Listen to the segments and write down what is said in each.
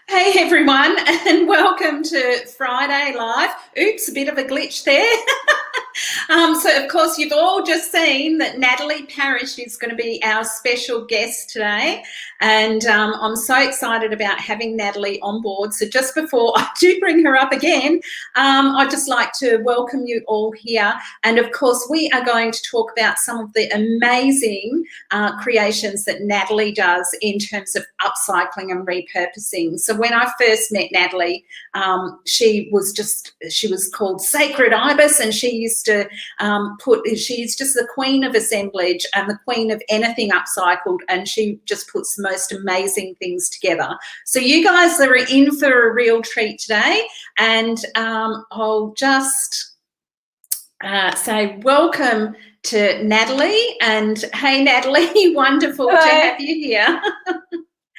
Hey everyone, and welcome to Friday Live. Oops, a bit of a glitch there. So of course you've all just seen that Natalie Parish is going to be our special guest today, and I'm so excited about having Natalie on board. So just before I do bring her up again, I'd just like to welcome you all here, and of course we are going to talk about some of the amazing creations that Natalie does in terms of upcycling and repurposing. So when I first met Natalie, she was called Sacred Ibis, and she used to she's just the queen of assemblage and the queen of anything upcycled, and she just puts the most amazing things together. So you guys are in for a real treat today, and I'll just say welcome to Natalie. And hey Natalie, wonderful to have you here.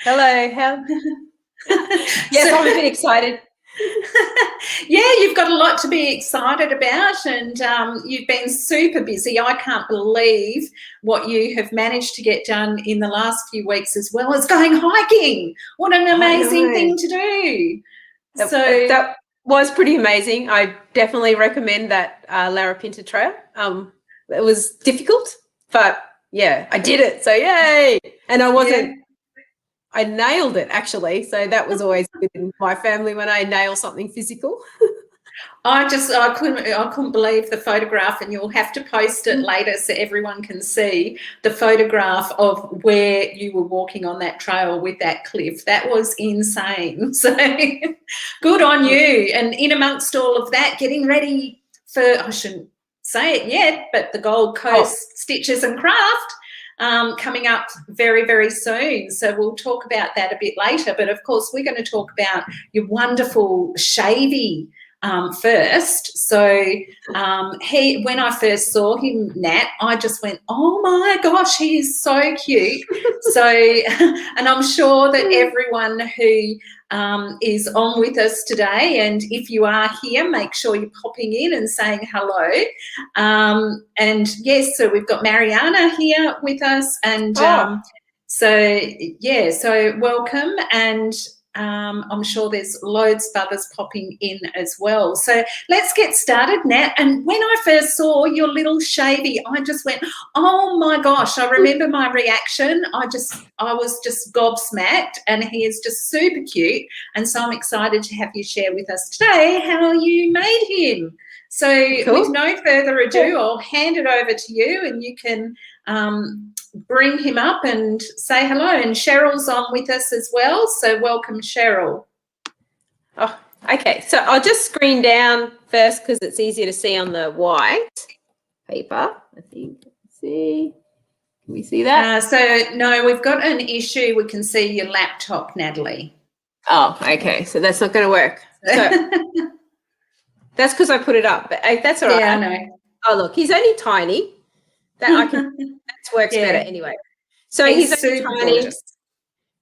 Hello. Yes, I'm a bit excited. Yeah, you've got a lot to be excited about, and you've been super busy. I can't believe what you have managed to get done in the last few weeks, as well as going hiking. What an amazing thing to do. That was pretty amazing. I definitely recommend that Larapinta Trail. It was difficult, but yeah, I did it. So yay. And I nailed it actually. So that was always good in my family when I nail something physical. I couldn't believe the photograph, and you'll have to post it later so everyone can see the photograph of where you were walking on that trail with that cliff. That was insane. So good on you. And in amongst all of that, getting ready for, I shouldn't say it yet, but the Gold Coast Stitches and Craft coming up very, very soon. So we'll talk about that a bit later. But of course, we're going to talk about your wonderful Shavey first. So when I first saw him, Nat, I just went, oh my gosh, he is so cute. So, and I'm sure that everyone who is on with us today, and if you are here, make sure you're popping in and saying hello. And yes, so we've got Mariana here with us, and so welcome. And I'm sure there's loads of others popping in as well. So let's get started, Nat. And when I first saw your little Shavey, I just went, oh my gosh. I remember my reaction. I was just gobsmacked, and he is just super cute. And so I'm excited to have you share with us today how you made him. So with no further ado, I'll hand it over to you, and you can bring him up and say hello. And Cheryl's on with us as well, so welcome, Cheryl. Oh, okay. So I'll just screen down first because it's easier to see on the white paper, I think. Let's see. Can we see that? So no, we've got an issue. We can see your laptop, Natalie. Oh, okay. So that's not going to work. So that's because I put it up, but that's all right. Yeah, I know. Oh, look, he's only tiny. That works better anyway. So he's super tiny. Gorgeous.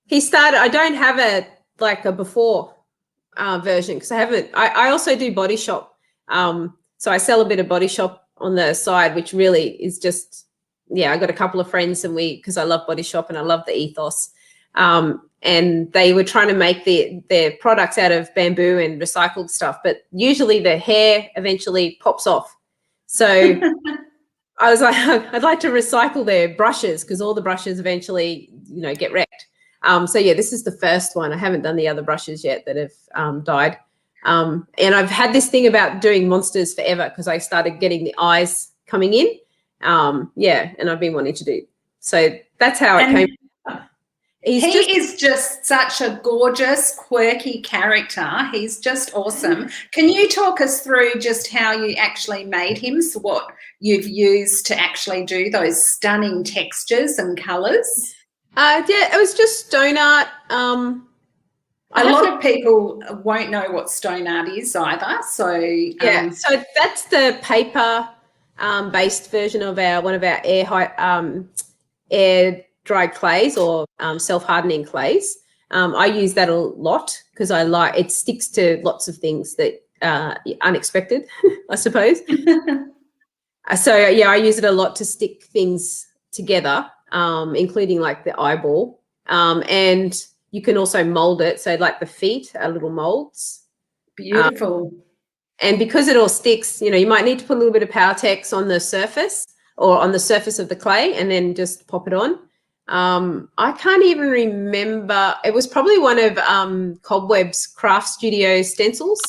He started. I don't have a before version because I haven't. I also do body shop. So I sell a bit of body shop on the side, which really is just I got a couple of friends, and because I love body shop and I love the ethos. And they were trying to make their products out of bamboo and recycled stuff, but usually the hair eventually pops off. So I was like, I'd like to recycle their brushes because all the brushes eventually, get wrecked. So yeah, this is the first one. I haven't done the other brushes yet that have died. And I've had this thing about doing monsters forever because I started getting the eyes coming in. And I've been wanting to do. So that's how it came. He is just such a gorgeous, quirky character. He's just awesome. Can you talk us through just how you actually made him, so what you've used to actually do those stunning textures and colours? It was just stone art. A lot of people won't know what stone art is either. So so that's the paper based version of one of our air dried clays or self-hardening clays. I use that a lot because it sticks to lots of things that unexpected, I suppose. So I use it a lot to stick things together, including like the eyeball. And you can also mold it. So like the feet are little molds. Beautiful. And because it all sticks, you know, you might need to put a little bit of Powertex on the surface or on the surface of the clay and then just pop it on. I can't even remember. It was probably one of Cobweb's Craft Studio stencils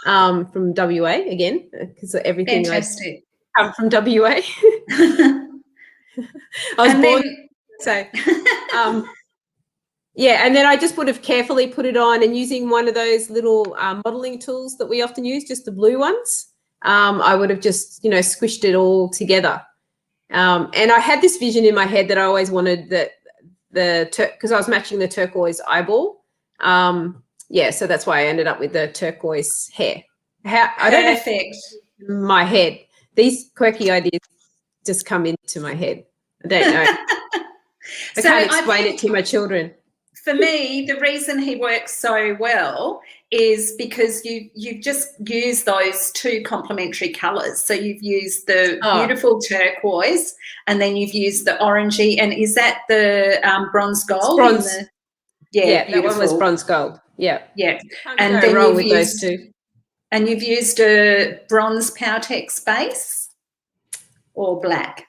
from WA again, because everything Fantastic. I come from WA. I was born, so yeah, and then I just would have carefully put it on, and using one of those little modeling tools that we often use, just the blue ones, I would have just, you know, squished it all together. And I had this vision in my head that I always wanted that because I was matching the turquoise eyeball. Yeah, so that's why I ended up with the turquoise hair. I don't know if my head. These quirky ideas just come into my head. I don't know. I can't explain it to my children. For me, the reason he works so well is because you've just used those two complementary colours. So you've used the beautiful turquoise, and then you've used the orangey. And is that the bronze gold? Bronze. Yeah, that one was bronze gold. Yeah. Yeah. And then you've used those two. And you've used a bronze Powertex base or black?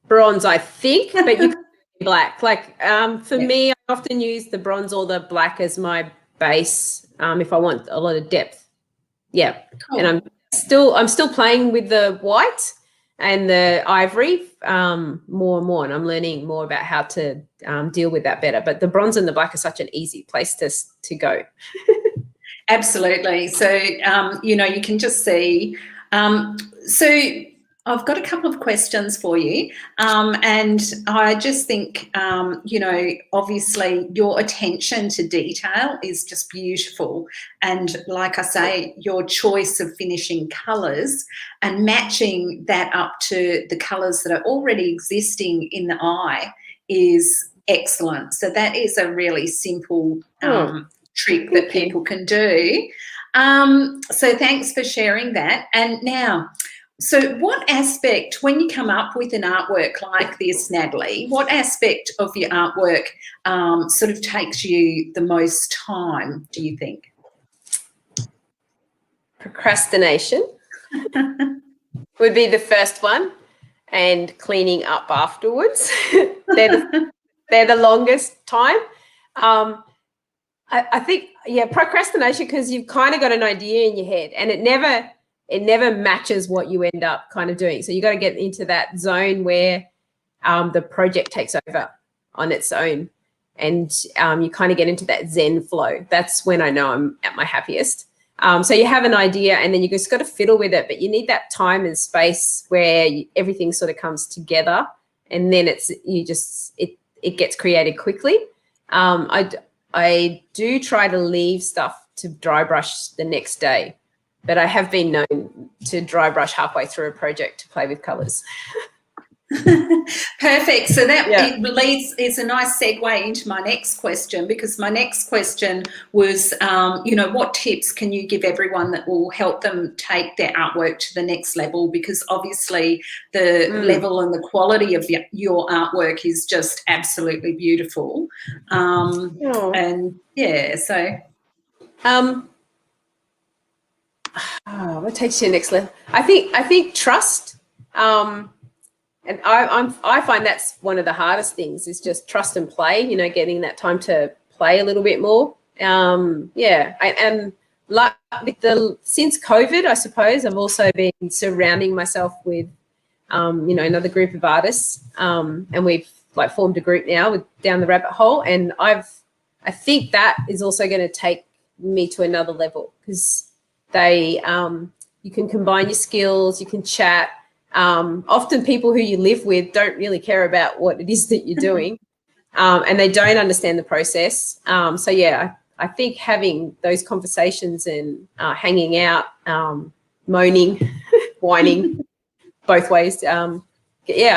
Bronze, I think, but you can do black. Like for me, I often use the bronze or the black as my base if I want a lot of depth. Yeah. Cool. And I'm still playing with the white and the ivory more and more, and I'm learning more about how to deal with that better. But the bronze and the black are such an easy place to go. Absolutely. So, you know, you can just see. So I've got a couple of questions for you. And I just think, you know, obviously your attention to detail is just beautiful. And like I say, your choice of finishing colours and matching that up to the colours that are already existing in the eye is excellent. So that is a really simple trick that people can do. So thanks for sharing that. And now, so what aspect, when you come up with an artwork like this, Natalie, what aspect of your artwork sort of takes you the most time, do you think? Procrastination would be the first one, and cleaning up afterwards. they're the longest time. I think, yeah, procrastination, because you've kind of got an idea in your head and it never matches what you end up kind of doing. So you got to get into that zone where the project takes over on its own, and you kind of get into that Zen flow. That's when I know I'm at my happiest. So you have an idea and then you just got to fiddle with it, but you need that time and space where everything sort of comes together, and then it gets created quickly. I do try to leave stuff to dry brush the next day, but I have been known to dry brush halfway through a project to play with colours. Perfect. So that is a nice segue into my next question, because my next question was, you know, what tips can you give everyone that will help them take their artwork to the next level? Because obviously the level and the quality of your artwork is just absolutely beautiful. And yeah, so. What takes you to the next level? I think trust. And I find that's one of the hardest things, is just trust and play, you know, getting that time to play a little bit more. And like since COVID, I suppose, I've also been surrounding myself with, you know, another group of artists, and we've like formed a group now with Down the Rabbit Hole. And I think that is also going to take me to another level, because you can combine your skills, you can chat. Often people who you live with don't really care about what it is that you're doing, and they don't understand the process. So yeah, I think having those conversations and hanging out, moaning, whining, both ways. I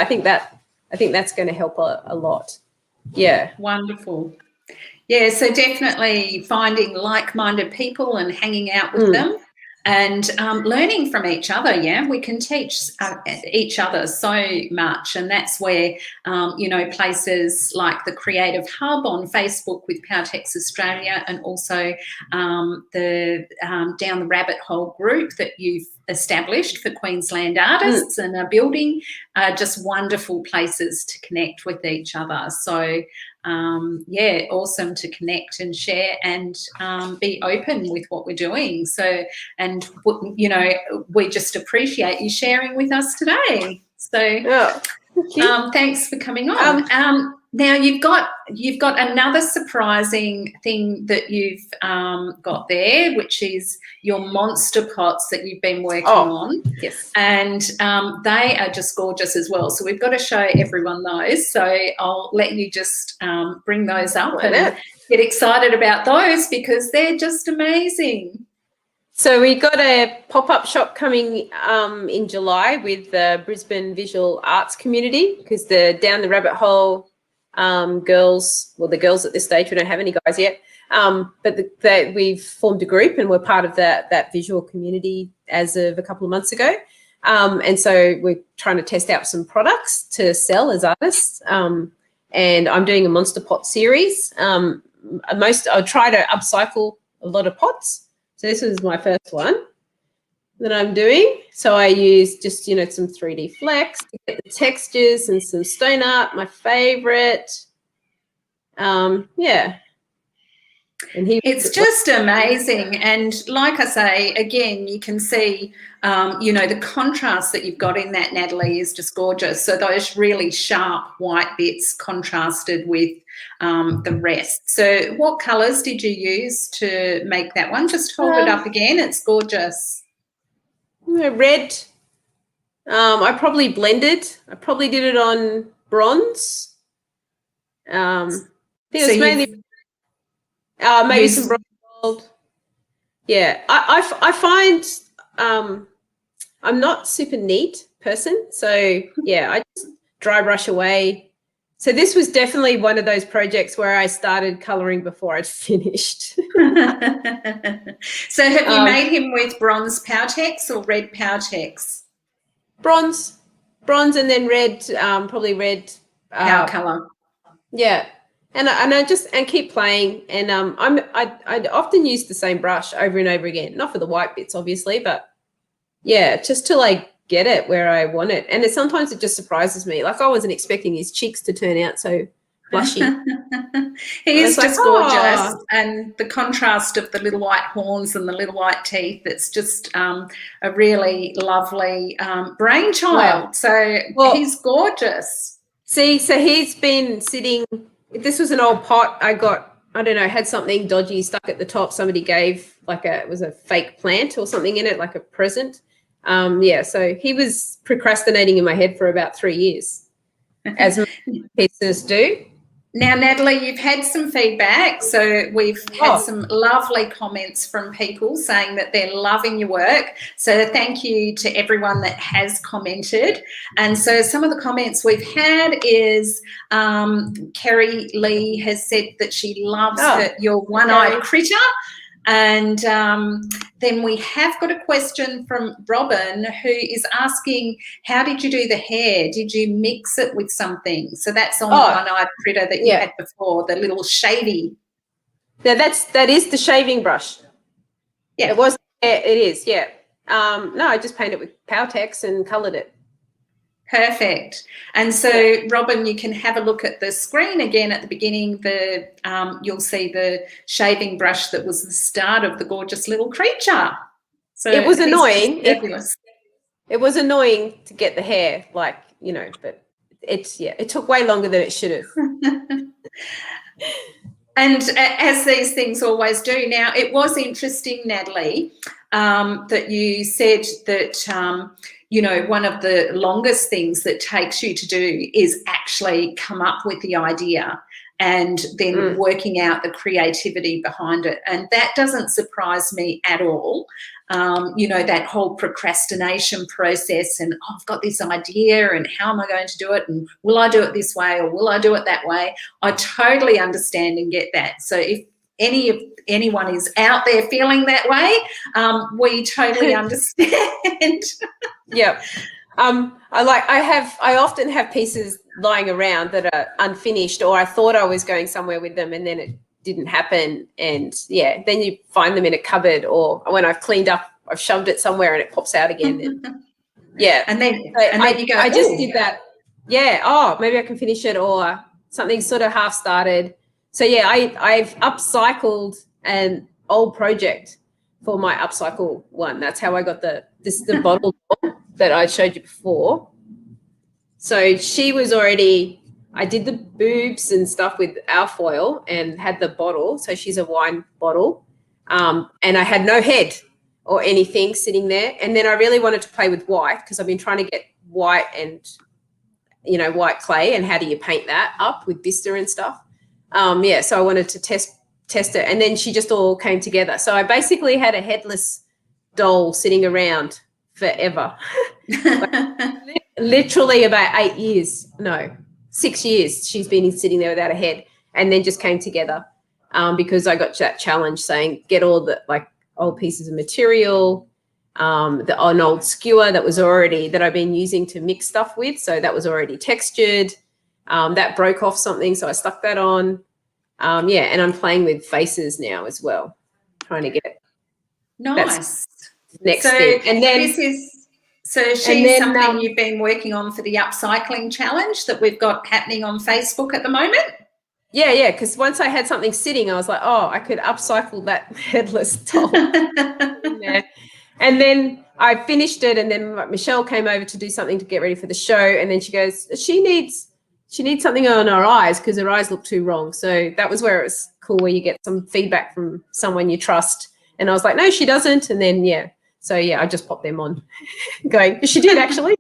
think that's going to help a lot. Yeah. Wonderful. Yeah, so definitely finding like-minded people and hanging out with them. and learning from each other. Yeah, we can teach each other so much, and that's where places like the Creative Hub on Facebook with Powertex Australia, and also the Down the Rabbit Hole group that you've established for Queensland artists and are building, are just wonderful places to connect with each other. So yeah, awesome to connect and share and be open with what we're doing. So, and we just appreciate you sharing with us today. So thanks for coming on. Now you've got another surprising thing that you've got there, which is your monster pots that you've been working on. Yes. And they are just gorgeous as well. So we've got to show everyone those. So I'll let you just bring those up and get excited about those, because they're just amazing. So we got a pop-up shop coming in July with the Brisbane Visual Arts community, because the Down the Rabbit Hole girls, well, the girls at this stage, we don't have any guys yet, but we've formed a group and we're part of that visual community as of a couple of months ago. And so we're trying to test out some products to sell as artists. And I'm doing a Monster Pot series. I'll try to upcycle a lot of pots. So this is my first one that I'm doing. So I use just, some 3D flex to get the textures and some stone art, my favorite. Yeah. And it's just amazing. And like I say, again, you can see, the contrast that you've got in that, Natalie, is just gorgeous. So those really sharp white bits contrasted with the rest. So what colours did you use to make that one? Just hold it up again. It's gorgeous. Red. I probably blended. I probably did it on bronze. I think it was mainly maybe some bronze gold. Yeah, I find I'm not super neat person, so yeah, I just dry brush away. So this was definitely one of those projects where I started colouring before I'd finished. So have you made him with bronze Powertex or red Powertex? Bronze, and then red, probably red. Power colour. Yeah. And I just keep playing, and I often use the same brush over and over again, not for the white bits obviously, but yeah, just to get it where I want it. And sometimes it just surprises me. Like I wasn't expecting his cheeks to turn out so blushy. He is just gorgeous, and the contrast of the little white horns and the little white teeth, it's just a really lovely brainchild. Wow. So he's gorgeous. See, so he's been sitting. This was an old pot I got, I don't know, had something dodgy stuck at the top. Somebody gave it was a fake plant or something in it, like a present. Yeah, so he was procrastinating in my head for about 3 years, as pieces do. Now, Natalie, you've had some feedback. So we've had some lovely comments from people saying that they're loving your work. So thank you to everyone that has commented. And so some of the comments we've had is Kerry Lee has said that she loves your one-eyed critter. And then we have got a question from Robin, who is asking, how did you do the hair? Did you mix it with something? So that's on the one-eyed critter that you had before, the little Shavey. Yeah, that is the shaving brush. Yeah. It is, yeah. No, I just painted it with Powertex and coloured it. Perfect. And so, Robin, you can have a look at the screen again at the beginning. You'll see the shaving brush that was the start of the gorgeous little creature. So it was annoying. It was annoying to get the hair, but it took way longer than it should have. And as these things always do. Now, it was interesting, Natalie, that you said that one of the longest things that takes you to do is actually come up with the idea and then working out the creativity behind it. And that doesn't surprise me at all. That whole procrastination process and I've got this idea and how am I going to do it? And will I do it this way or will I do it that way? I totally understand and get that. So anyone is out there feeling that way, we totally understand. Yep. I often have pieces lying around that are unfinished, or I thought I was going somewhere with them and then it didn't happen. And yeah, then you find them in a cupboard, or when I've cleaned up, I've shoved it somewhere and it pops out again. And, yeah. And then you go, I just did that. Yeah. Oh, maybe I can finish it, or something sort of half started. So yeah, I've upcycled an old project for my upcycle one. That's how I got the bottle that I showed you before. So she was already, I did the boobs and stuff with alfoil and had the bottle. So she's a wine bottle. And I had no head or anything sitting there. And then I really wanted to play with white, because I've been trying to get white and, white clay, and how do you paint that up with Vista and stuff. So I wanted to test it, and then she just all came together. So I basically had a headless doll sitting around forever. Literally about 6 years she's been sitting there without a head, and then just came together because I got that challenge saying get all the old pieces of material, an old skewer that I've been using to mix stuff with, so that was already textured. That broke off something, so I stuck that on. And I'm playing with faces now as well, trying to get nice next thing. And then she's something you've been working on for the upcycling challenge that we've got happening on Facebook at the moment. Yeah, because once I had something sitting, I was like, oh, I could upcycle that headless doll. Yeah. And then I finished it, and then Michelle came over to do something to get ready for the show, and then she goes, she needs something on her eyes because her eyes look too wrong. So that was where it was cool, where you get some feedback from someone you trust. And I was like, no, she doesn't. And then, I just popped them on going, she did actually.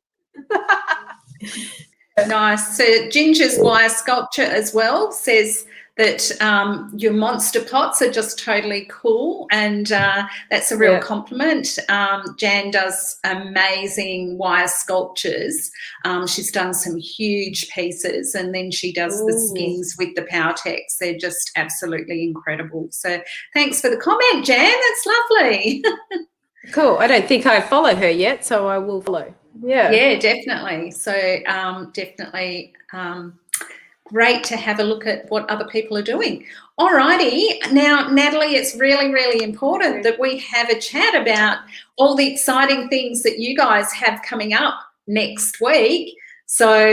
Nice. So Ginger's wire sculpture as well says that your monster pots are just totally cool, and that's a real compliment. Jan does amazing wire sculptures. She's done some huge pieces, and then she does the skins with the Powertex. They're just absolutely incredible. So thanks for the comment, Jan. That's lovely. Cool. I don't think I follow her yet, so I will follow. Yeah, definitely. So definitely great to have a look at what other people are doing. All righty. Now, Natalie, it's really, really important that we have a chat about all the exciting things that you guys have coming up next week. So,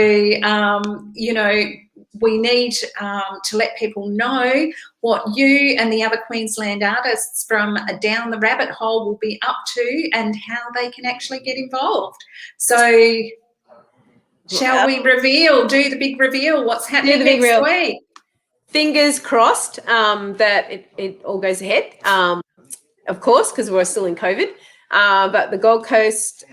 we need to let people know what you and the other Queensland artists from Down the Rabbit Hole will be up to and how they can actually get involved. So shall we do the big reveal? What's happening next week? Fingers crossed that it all goes ahead, of course, because we're still in COVID. But the Gold Coast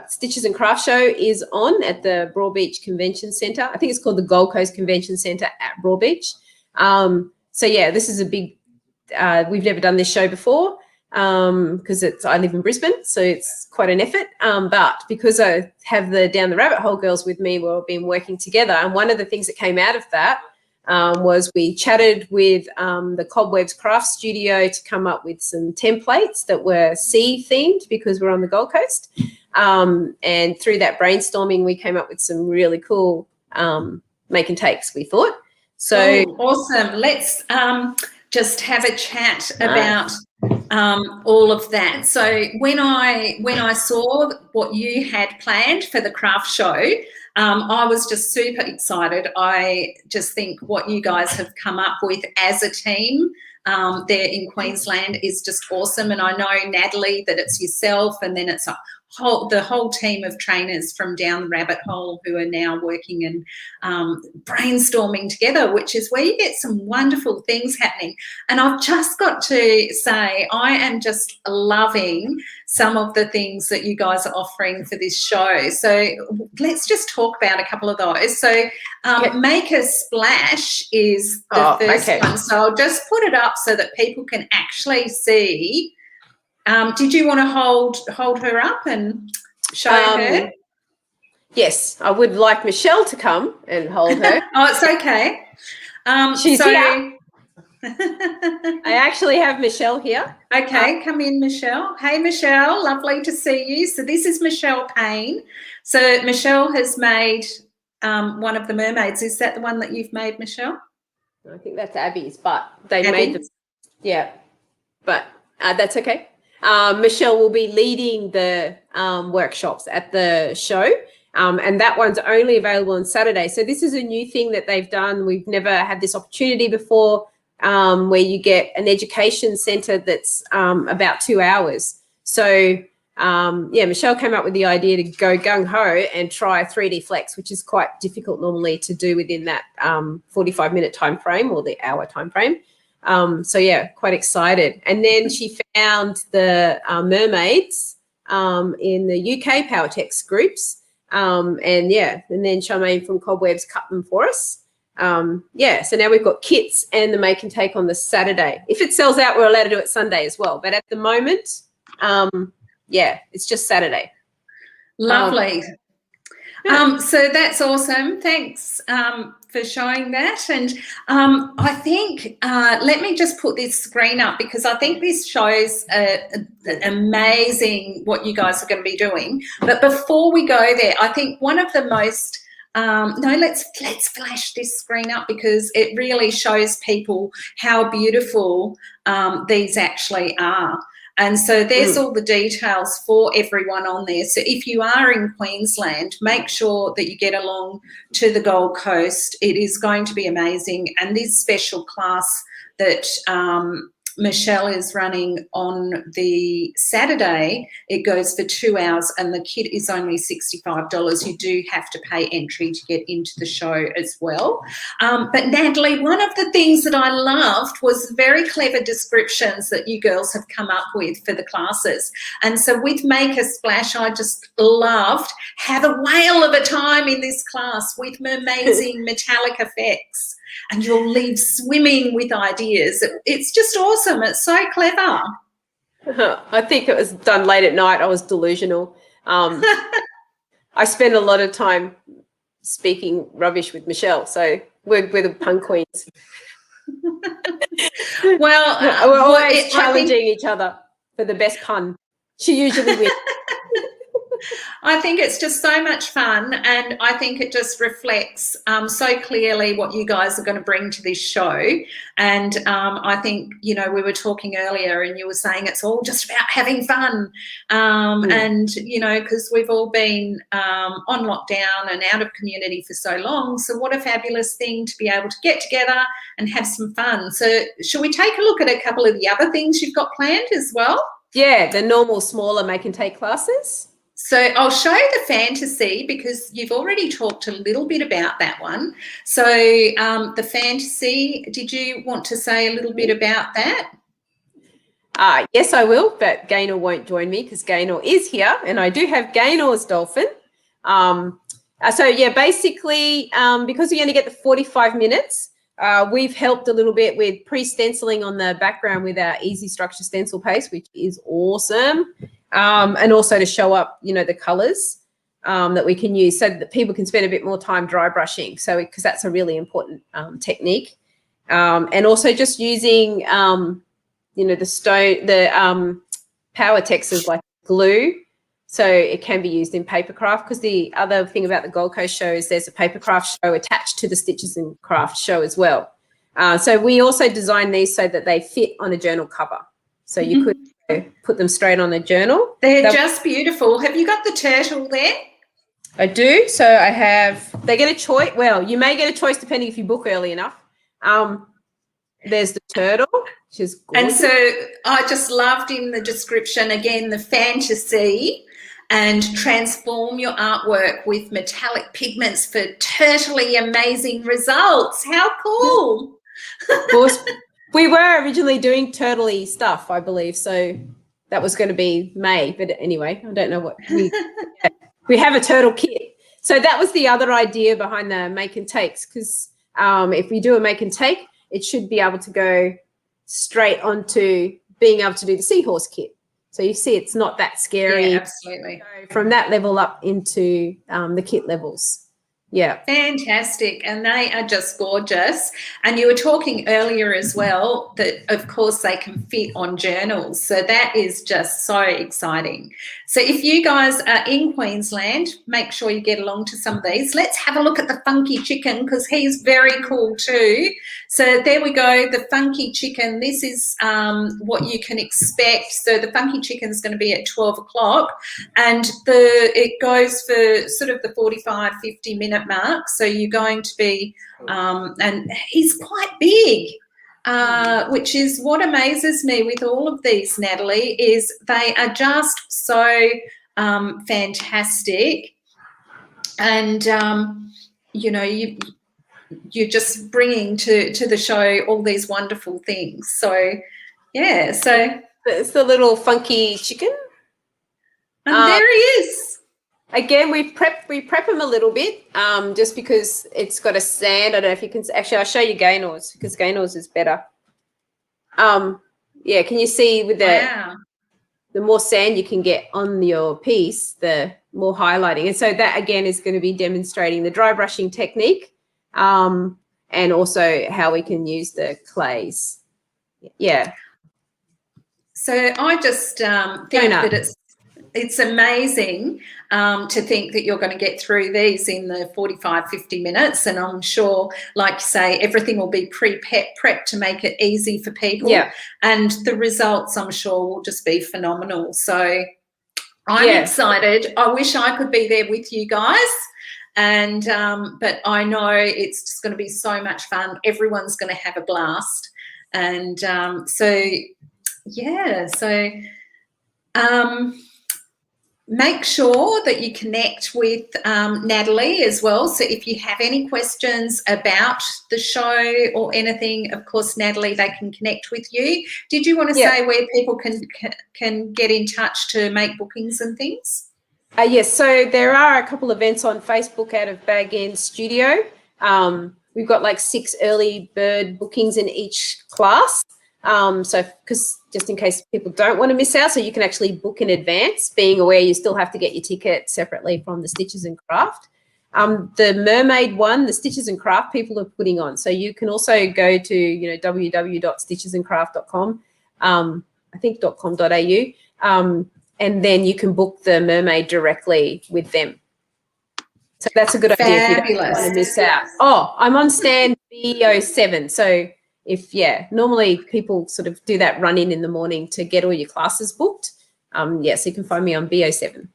Stitches and Craft Show is on at the Broadbeach Convention Centre. I think it's called the Gold Coast Convention Centre at Broadbeach. This is a big, we've never done this show before because I live in Brisbane, so it's quite an effort. But because I have the Down the Rabbit Hole girls with me, we've been working together. And one of the things that came out of that was we chatted with the Cobwebs Craft Studio to come up with some templates that were sea themed because we're on the Gold Coast. And through that brainstorming, we came up with some really cool make and takes, we thought. So awesome. Let's just have a chat about all of that. So when I saw what you had planned for the craft show, I was just super excited. I just think what you guys have come up with as a team there in Queensland is just awesome. And I know, Natalie, that it's yourself, and then it's the whole team of trainers from Down the Rabbit Hole who are now working and brainstorming together, which is where you get some wonderful things happening. And I've just got to say, I am just loving some of the things that you guys are offering for this show. So let's just talk about a couple of those. So Make a Splash is the first one. So I'll just put it up so that people can actually see. Did you want to hold her up and show her? Yes, I would like Michelle to come and hold her. Oh, it's okay. She's here. I actually have Michelle here. Okay, come in, Michelle. Hey, Michelle, lovely to see you. So this is Michelle Payne. So Michelle has made one of the mermaids. Is that the one that you've made, Michelle? I think that's Abby's, but they made them. Yeah, but that's okay. Michelle will be leading the workshops at the show. And that one's only available on Saturday. So this is a new thing that they've done. We've never had this opportunity before, where you get an education centre that's about 2 hours. So, yeah, Michelle came up with the idea to go gung-ho and try 3D Flex, which is quite difficult normally to do within that 45-minute time frame or the hour time frame. So, yeah, quite excited. And then she found the mermaids in the UK Powertex groups. And then Charmaine from Cobwebs cut them for us. Yeah, so now we've got kits and the make and take on the Saturday. If it sells out, we're allowed to do it Sunday as well. But at the moment, yeah, it's just Saturday. Lovely. So that's awesome. Thanks for showing that. And I think, let me just put this screen up because I think this shows amazing what you guys are going to be doing. But before we go there, I think one of the most, let's flash this screen up because it really shows people how beautiful these actually are. And so there's all the details for everyone on there. So if you are in Queensland, make sure that you get along to the Gold Coast. It is going to be amazing. And this special class that Michelle is running on the Saturday, it goes for 2 hours and the kit is only $65. You do have to pay entry to get into the show as well. But Natalie, one of the things that I loved was very clever descriptions that you girls have come up with for the classes. And so with Make a Splash, I just loved have a whale of a time in this class with amazing metallic effects. And you'll leave swimming with ideas. It's just awesome. It's so clever. I think it was done late at night. I was delusional. I spend a lot of time speaking rubbish with Michelle, so we're the pun queens. Well, we're always challenging each other for the best pun. She usually wins. I think it's just so much fun, and I think it just reflects so clearly what you guys are going to bring to this show. And I think, you know, we were talking earlier and you were saying it's all just about having fun. And, you know, because we've all been on lockdown and out of community for so long. So what a fabulous thing to be able to get together and have some fun. So shall we take a look at a couple of the other things you've got planned as well? Yeah, the normal, smaller make and take classes. So I'll show you the fantasy because you've already talked a little bit about that one. So the fantasy, did you want to say a little bit about that? Yes, I will, but Gaynor won't join me because Gaynor is here and I do have Gaynor's dolphin. So, yeah, basically because we only get the 45 minutes, we've helped a little bit with pre-stenciling on the background with our Easy Structure stencil paste, which is awesome. And also to show up, you know, the colours that we can use so that people can spend a bit more time dry brushing. So, because that's a really important technique. And also just using, you know, the Powertex as like glue. So it can be used in papercraft because the other thing about the Gold Coast show is there's a papercraft show attached to the Stitches and Craft show as well. So we also designed these so that they fit on a journal cover. So you could put them straight on a journal. They're just beautiful. Have you got the turtle there? I do. So I have, they get a choice. Well, you may get a choice depending if you book early enough. There's the turtle, which is gorgeous. And so I just loved in the description, again, the fantasy and transform your artwork with metallic pigments for turtly amazing results. How cool. Of course. We were originally doing turtley stuff, I believe, so that was going to be May. But anyway, I don't know what we have a turtle kit. So that was the other idea behind the make and takes, because if we do a make and take, it should be able to go straight onto being able to do the seahorse kit. So you see, it's not that scary. Yeah, absolutely. From that level up into the kit levels. Yeah. Fantastic. And they are just gorgeous. And you were talking earlier as well that, of course, they can fit on journals. So that is just so exciting. So if you guys are in Queensland, make sure you get along to some of these. Let's have a look at the funky chicken because he's very cool too. So there we go, the funky chicken. This is what you can expect. So the funky chicken is going to be at 12 o'clock and it goes for sort of the 45, 50-minute mark. So you're going to be, and he's quite big, which is what amazes me with all of these, Natalie, is they are just so fantastic. And, you know, you're just bringing to the show all these wonderful things. So, yeah, so. It's the little funky chicken. And there he is. Again, we prep them a little bit, just because it's got a sand. I don't know if you can actually. I'll show you Gaynor's because Gaynor's is better. Yeah, can you see with the more sand you can get on your piece, the more highlighting. And so that again is going to be demonstrating the dry brushing technique, and also how we can use the clays. Yeah. So I just think that it's amazing to think that you're going to get through these in the 45, 50 minutes. And I'm sure, like you say, everything will be prepped to make it easy for people. Yeah. And the results, I'm sure, will just be phenomenal. So I'm excited. I wish I could be there with you guys. And but I know it's just going to be so much fun. Everyone's going to have a blast. And so, yeah, so make sure that you connect with Natalie as well. So if you have any questions about the show or anything, of course, Natalie, they can connect with you. Did you want to say where people can get in touch to make bookings and things? Yes, so there are a couple events on Facebook out of Bag End Studio. We've got like 6 early bird bookings in each class. So because just in case people don't want to miss out, so you can actually book in advance, being aware you still have to get your ticket separately from the Stitches and Craft. The mermaid one, the Stitches and Craft people are putting on. So you can also go to, www.stitchesandcraft.com, I think .com.au, and then you can book the mermaid directly with them. So that's a good idea if you don't want to miss out. Oh, I'm on stand BO7. So normally people sort of do that run in the morning to get all your classes booked. So you can find me on BO7.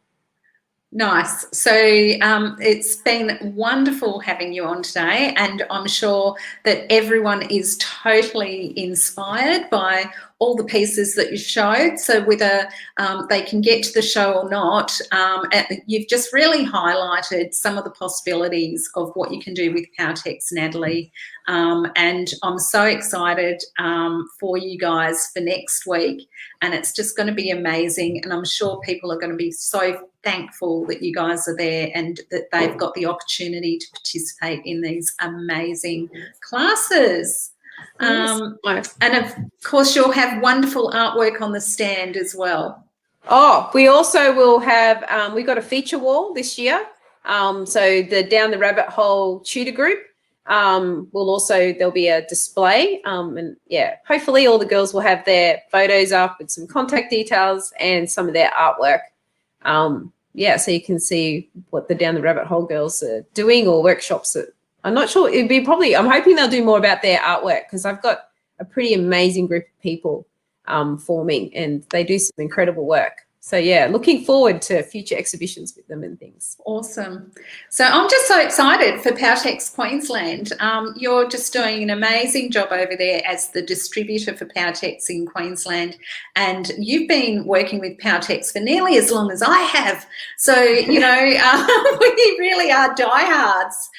Nice. So it's been wonderful having you on today, and I'm sure that everyone is totally inspired by all the pieces that you showed. So whether they can get to the show or not, you've just really highlighted some of the possibilities of what you can do with Powertex, Natalie. And I'm so excited for you guys for next week, and it's just going to be amazing. And I'm sure people are going to be so thankful that you guys are there and that they've got the opportunity to participate in these amazing classes. And of course, you'll have wonderful artwork on the stand as well. Oh, we also will have, we got a feature wall this year. So the Down the Rabbit Hole tutor group there'll be a display, and hopefully all the girls will have their photos up with some contact details and some of their artwork. So you can see what the Down the Rabbit Hole girls are doing, or workshops that I'm not sure. It'd be I'm hoping they'll do more about their artwork, because I've got a pretty amazing group of people forming, and they do some incredible work. So, looking forward to future exhibitions with them and things. Awesome. So I'm just so excited for Powertex Queensland. You're just doing an amazing job over there as the distributor for Powertex in Queensland, and you've been working with Powertex for nearly as long as I have. So, we really are diehards.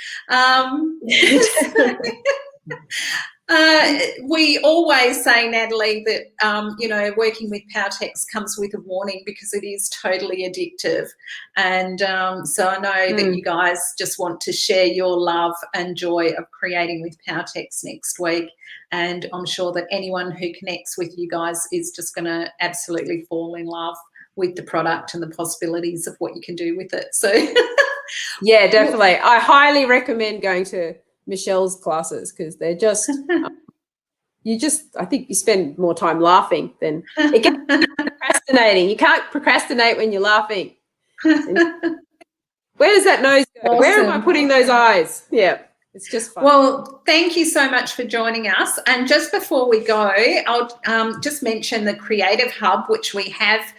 We always say, Natalie, that, working with Powertex comes with a warning because it is totally addictive. And so I know that you guys just want to share your love and joy of creating with Powertex next week. And I'm sure that anyone who connects with you guys is just going to absolutely fall in love with the product and the possibilities of what you can do with it. So Yeah, definitely. I highly recommend going to Michelle's classes because they're just, I think you spend more time laughing than it gets procrastinating. You can't procrastinate when you're laughing. Where does that nose go? Awesome. Where am I putting those eyes? Yeah, it's just fun. Well, thank you so much for joining us. And just before we go, I'll just mention the Creative Hub, which we have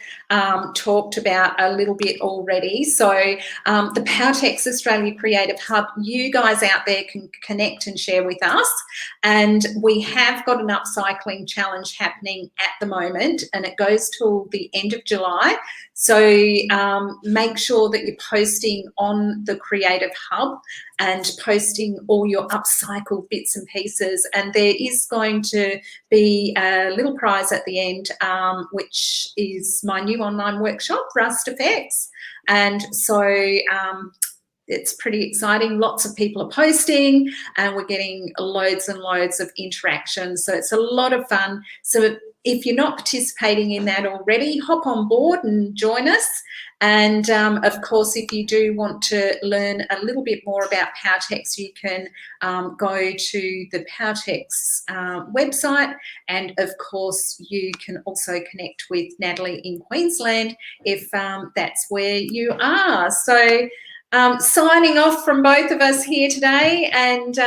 talked about a little bit already. So the Powertex Australia Creative Hub, you guys out there can connect and share with us. And we have got an upcycling challenge happening at the moment, and it goes till the end of July. So make sure that you're posting on the Creative Hub and posting all your upcycled bits and pieces. And there is going to be a little prize at the end, which is my new online workshop, Rust Effects. And so it's pretty exciting. Lots of people are posting and we're getting loads and loads of interaction. So it's a lot of fun. So if you're not participating in that already, hop on board and join us. And of course, if you do want to learn a little bit more about Powertex, you can go to the Powertex website. And of course, you can also connect with Natalie in Queensland if that's where you are. So signing off from both of us here today, and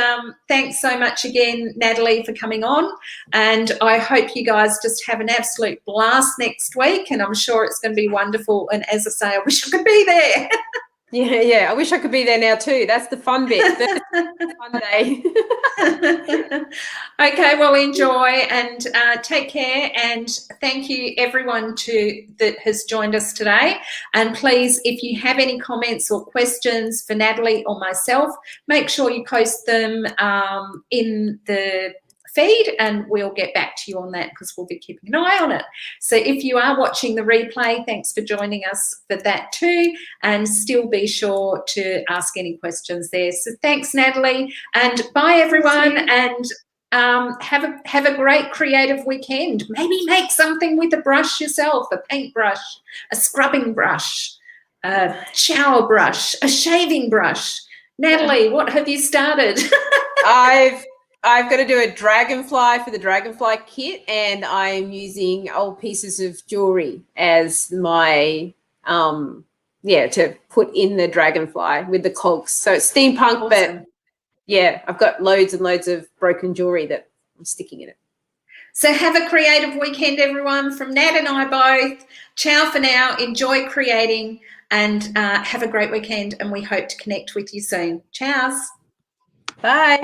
thanks so much again, Natalie, for coming on, and I hope you guys just have an absolute blast next week, and I'm sure it's going to be wonderful. And as I say, I wish I could be there. Yeah, I wish I could be there now too. That's the fun bit. Fun day. Okay, well, enjoy and take care, and thank you everyone that has joined us today. And please, if you have any comments or questions for Natalie or myself, make sure you post them in the feed, and we'll get back to you on that because we'll be keeping an eye on it. So if you are watching the replay, thanks for joining us for that too, and still be sure to ask any questions there. So thanks, Natalie, and bye everyone, and have a great creative weekend. Maybe make something with a brush yourself, a paintbrush, a scrubbing brush, a shower brush, a shaving brush. Natalie, what have you started? I've got to do a dragonfly for the dragonfly kit, and I'm using old pieces of jewelry as my to put in the dragonfly with the cogs. So it's steampunk, awesome. But yeah, I've got loads and loads of broken jewelry that I'm sticking in it. So have a creative weekend, everyone. From Nat and I both, ciao for now. Enjoy creating, and have a great weekend, and we hope to connect with you soon. Ciao. Bye.